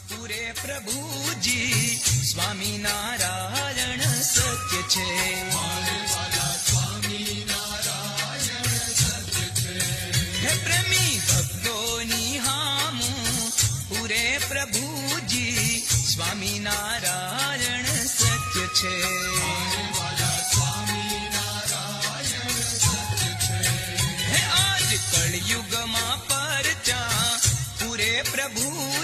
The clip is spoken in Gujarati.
પૂરે પ્રભુજી સ્વામિનારાયણ સત્ય છે. હે પ્રેમી ભક્તોની હામું પૂરે પ્રભુજી સ્વામિનારાયણ સત્ય છે. હે આજ કળયુગમાં પરચા પૂરે પ્રભુ